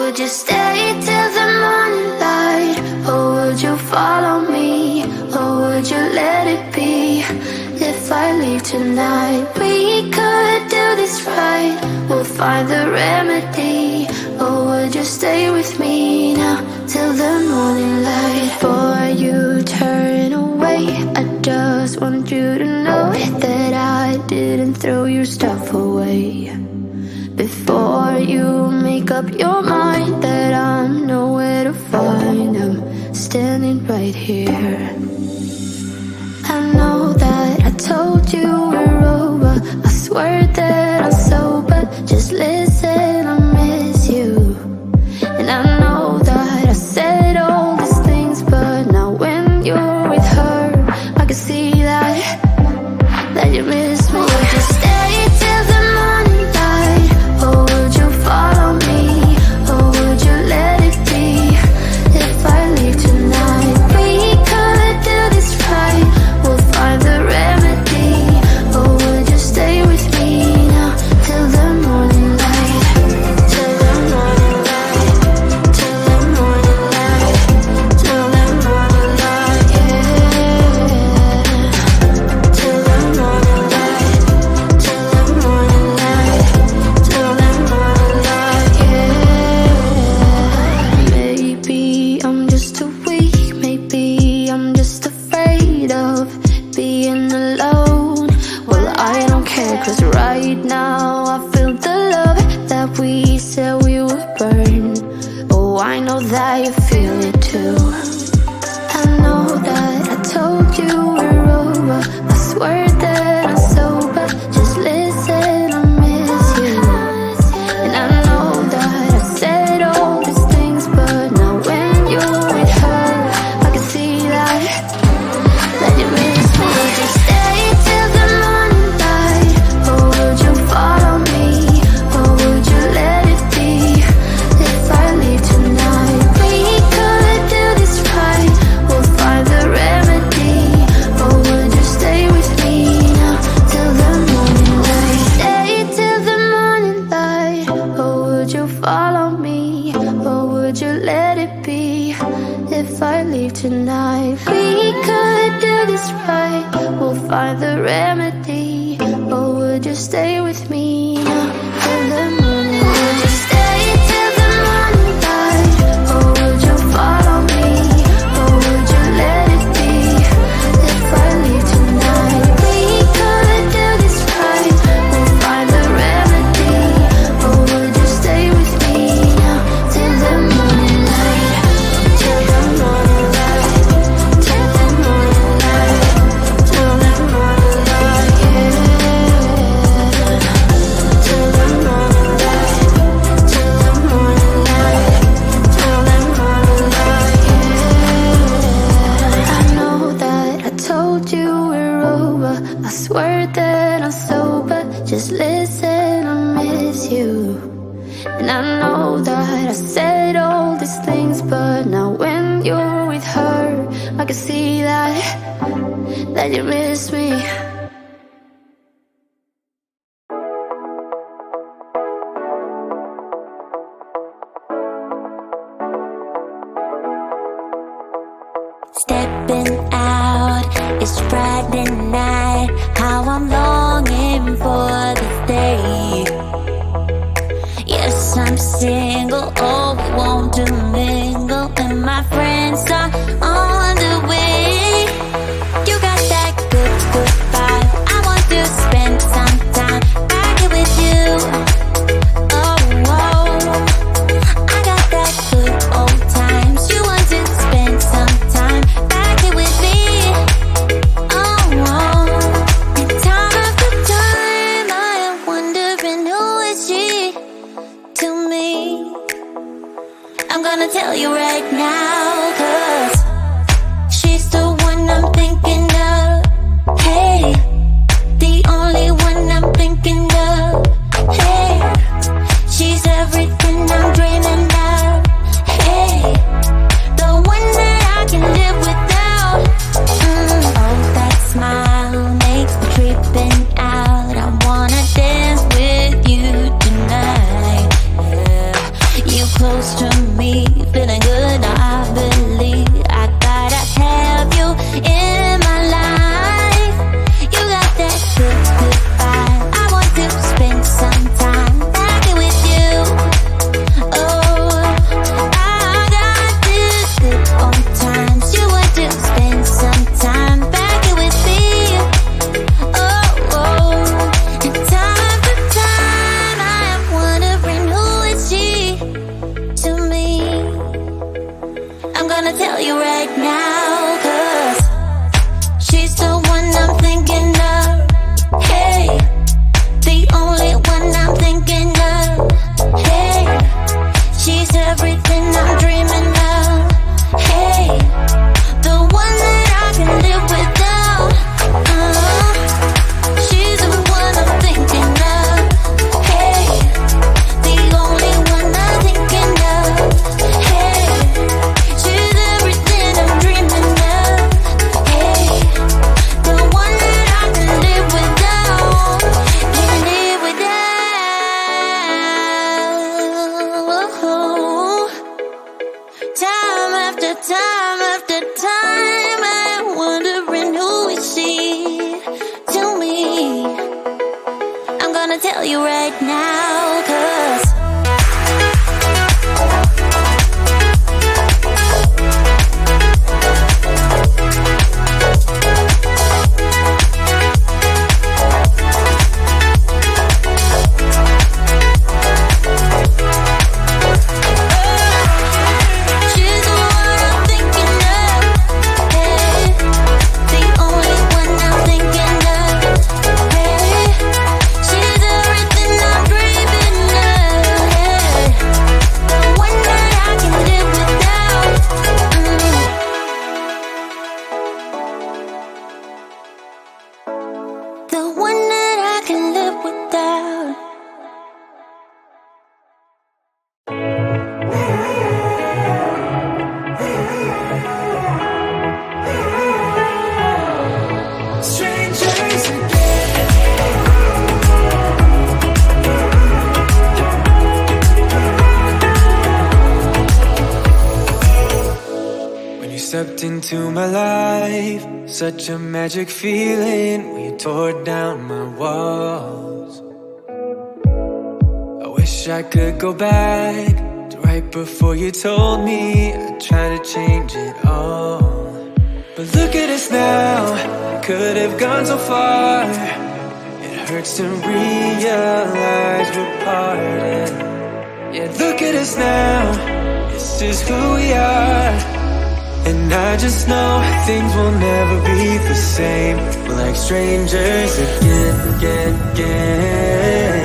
would you stay till the morning light? Or would you follow me? Or would you let it be? If I leave tonight, we could do this right. We'll find the remedy. Or would you stay with me now till the morning light? Before you turn away, I just want you to know that I didn't throw your stuff away. Before you make up your mind that I'm nowhere to find, I'm standing right here. I know that I told you we're over. I swear that I'm sober. Just listen, I miss you. And I know that I said all these things, but now when you're with her, I can see that you miss me. Would you stay till the morning light? Or would you follow me? Or would you let it be? If I leave tonight, we could do this right. We'll find the remedy. Or would you stay with me now till the morning light? Till the morning light. Till the morning light. Till the morning light, yeah. Till the morning light. Till the morning light. Till the morning light, yeah. Maybe I'm just too weak. Maybe I'm just afraid of being alone. Well, I don't care, 'cause right now I feel the love that we said we would burn. Oh, I know that you feel it too. I know that I told you we're over. I swear that I'm sober. Just listen, I miss you. And I know that I said all these things, but now when you're with her, I can see that you miss me. Would you stay till the morning light? Or would you follow me? Or would you let it be? If I leave tonight, we could do this right. We'll find the remedy. Or would you stay with me now till the morning light? Stay till the morning light. Or would you follow me? Or would you let it be? If I leave tonight, we could do this right. We'll find the remedy. Or would you stay with me now till the morning light? Would you stay till the morning light? Or would you follow me? Or would you let it be? If I leave tonight, we could do this right. We'll find the remedy. Or would you stay with me now till the morning light? Till the morning light. Till the morning light. Till the morning light, yeah. Till the morning light. Till the morning light. Till the morning light, yeah. I know that I told you we're over. I swear that I'm sober. Just listen, I miss you. And I know that I said all these things, but now when you're with her, I can see that you miss me. Stepping out, it's Friday night. How I'm longing for this day. Yes, I'm single, oh, we want to mingle, and my friends are on the way. You got that good, good vibe. I want to spend some time back here with you. Oh, whoa. I got that good old times. You want to spend some time back here with me. Oh, whoa. And time after time, I am wondering who is she to me. I'm gonna tell you right now, 'cause she's the one I'm thinking of. Hey, the only one I'm thinking of. Hey, she's everything I'm dreaming of. Hey, the one that I can live without. Oh, that smile makes me tripping out. I wanna dance with you tonight. Yeah. You put close to me, feeling good. Now I believe I gotta have you in my life. You got that good, good vibe. I want to spend some time back with you. Oh, I got this good on times. You want to spend some time back with me. Oh, oh. And time to time I am wondering who is she to me. I'm gonna tell you right now, 'cause she's the one I'm thinking of. Hey, the only one I'm thinking of. Hey, she's everything I'm dreaming of. Hey, the one that I can live without. She's the one I'm thinking of. Hey, the only one I'm thinking of. Hey, she's everything I'm dreaming of. Hey, the one that I can live without. Can live without. Time after time after time, I'm wondering who is she to me. I'm gonna tell you right now, 'cause she's the one I'm thinking of. Hey, the only one I'm thinking of. Hey, she's everything I'm dreaming of. Hey, the one that I can live without. The one that I can live without. Strangers again. When you stepped into my life, such a magic feeling when you tore down my walls. I wish I could go back to right before you told me I'd try to change it all. But look at us now, could have gone so far. It hurts to realize we're parted. Yeah, look at us now, this is who we are. And I just know things will never be the same. We're like strangers again, again, again.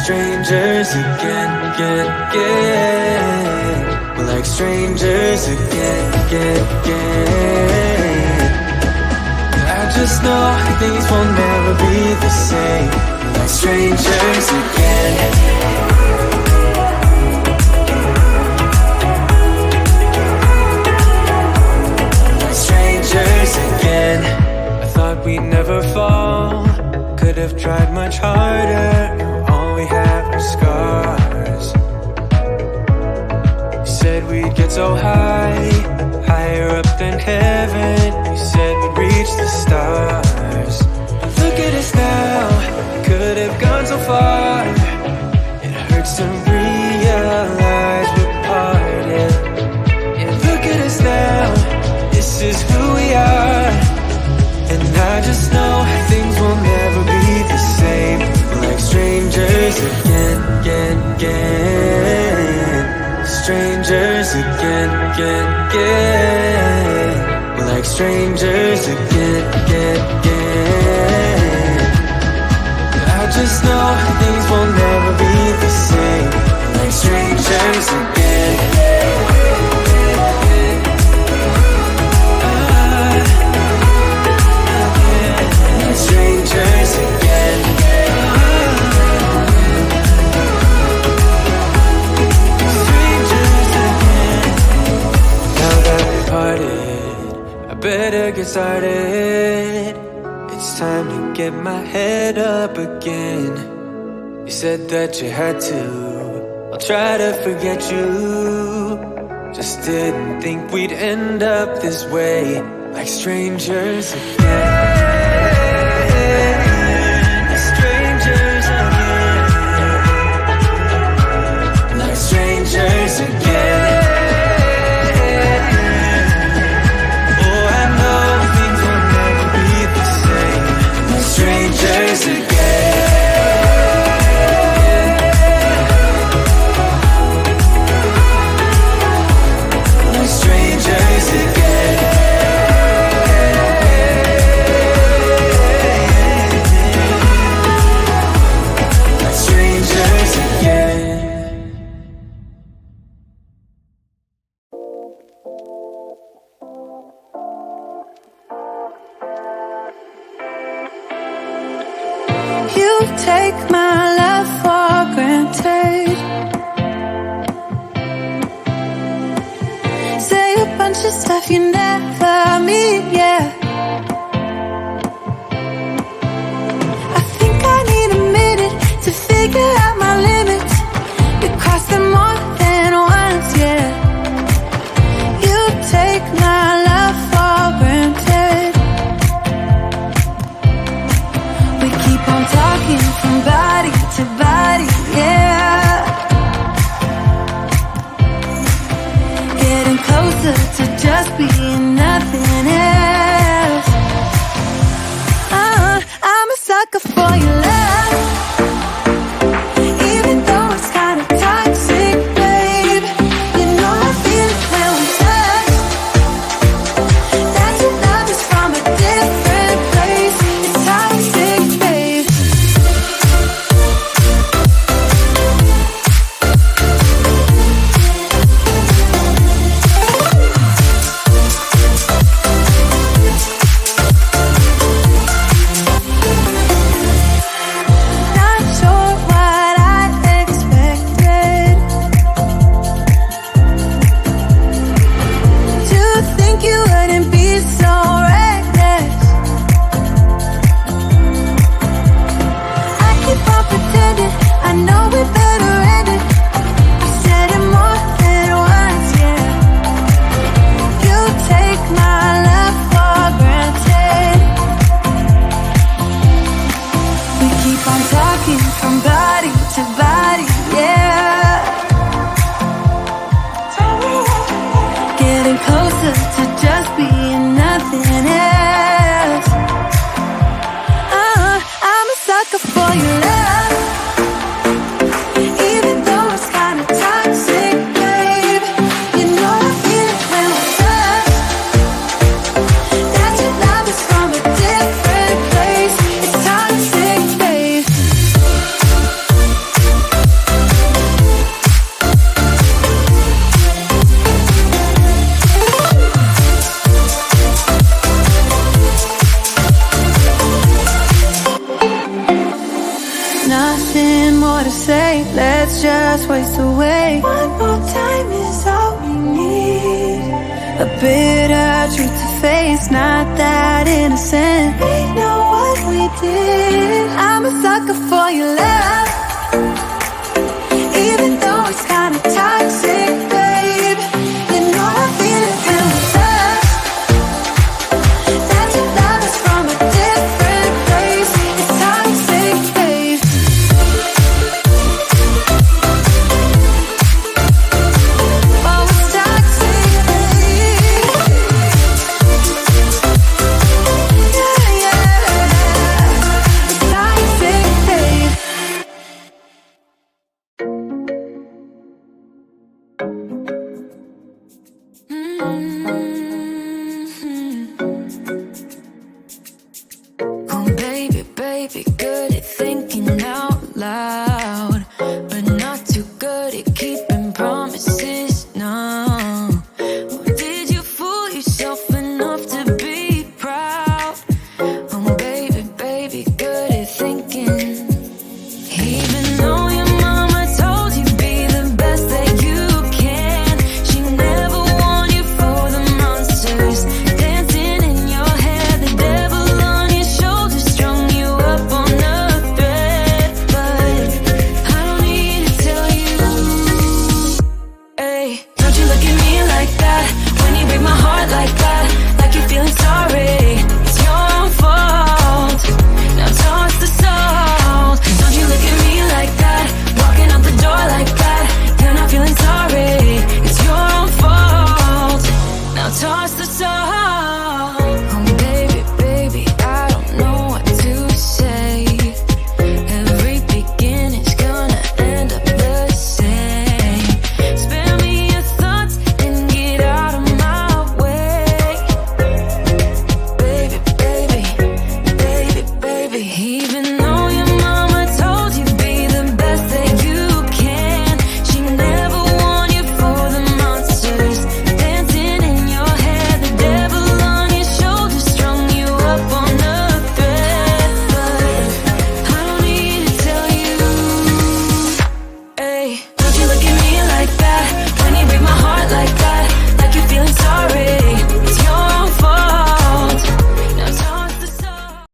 Strangers again, again, again. We're like strangers again, again, again. I just know things will never be the same. We're like strangers again. Strangers again. I thought we'd never fall. Could have tried much harder. Now all we have are scars. You said we'd get so high, higher up than heaven. You said we'd reach the stars. But look at us now, could have gone so far. It hurts to realize we're parted. Yeah, look at us now, this is who we are. And I just know things will never be the same. We're like strangers again, again, again. Strangers again, again, again. We're like strangers again, again, again. I just know things will never be the same. We're like strangers again. Strangers again. Strangers again. Now that we parted, I better get started. It's time to get my head up again. You said that you had to, I'll try to forget you. Just didn't think we'd end up this way, like strangers again. Strangers again. Like strangers again. Oh, I know things will never be the same, like strangers again. Strangers again. Strangers again. You take my love for granted. Say a bunch of stuff you never mean, yeah. I think I need a minute to figure out my limits. You cross them more than once, yeah. You take my love for granted. We keep on talking from body to body, yeah. Getting closer to just being nothing else. I'm a sucker for your love, even though it's kind of toxic, babe. You know I feel it when we touch. That your love is from a different place. It's toxic, babe. Not sure what I expected. To think you wouldn't be so reckless. I keep on pretending I know we better end it. I said it more than once, yeah. You take my love for granted. We keep on talking from body to body, yeah. Getting closer to just being nothing else. I'm a sucker for your love, even though it's kind of toxic, babe. You know I feel it when we touch. That your love is from a different place. It's toxic, babe. Nothing more to say, let's just waste away. One more time is all we need. A bitter truth to face, not that innocent. We know what we did. I'm a sucker for your love, even though it's kind of toxic, babe. You know I feel it when we touch. That your love is from a different place. It's toxic, babe. Oh, it's toxic, babe. Yeah, yeah. It's toxic, babe. say, don't you look at me like that. When you break my heart like that, like you're feeling sorry. It's your own fault. Now toss the salt. Don't you look at me like that. Walking out the door like that.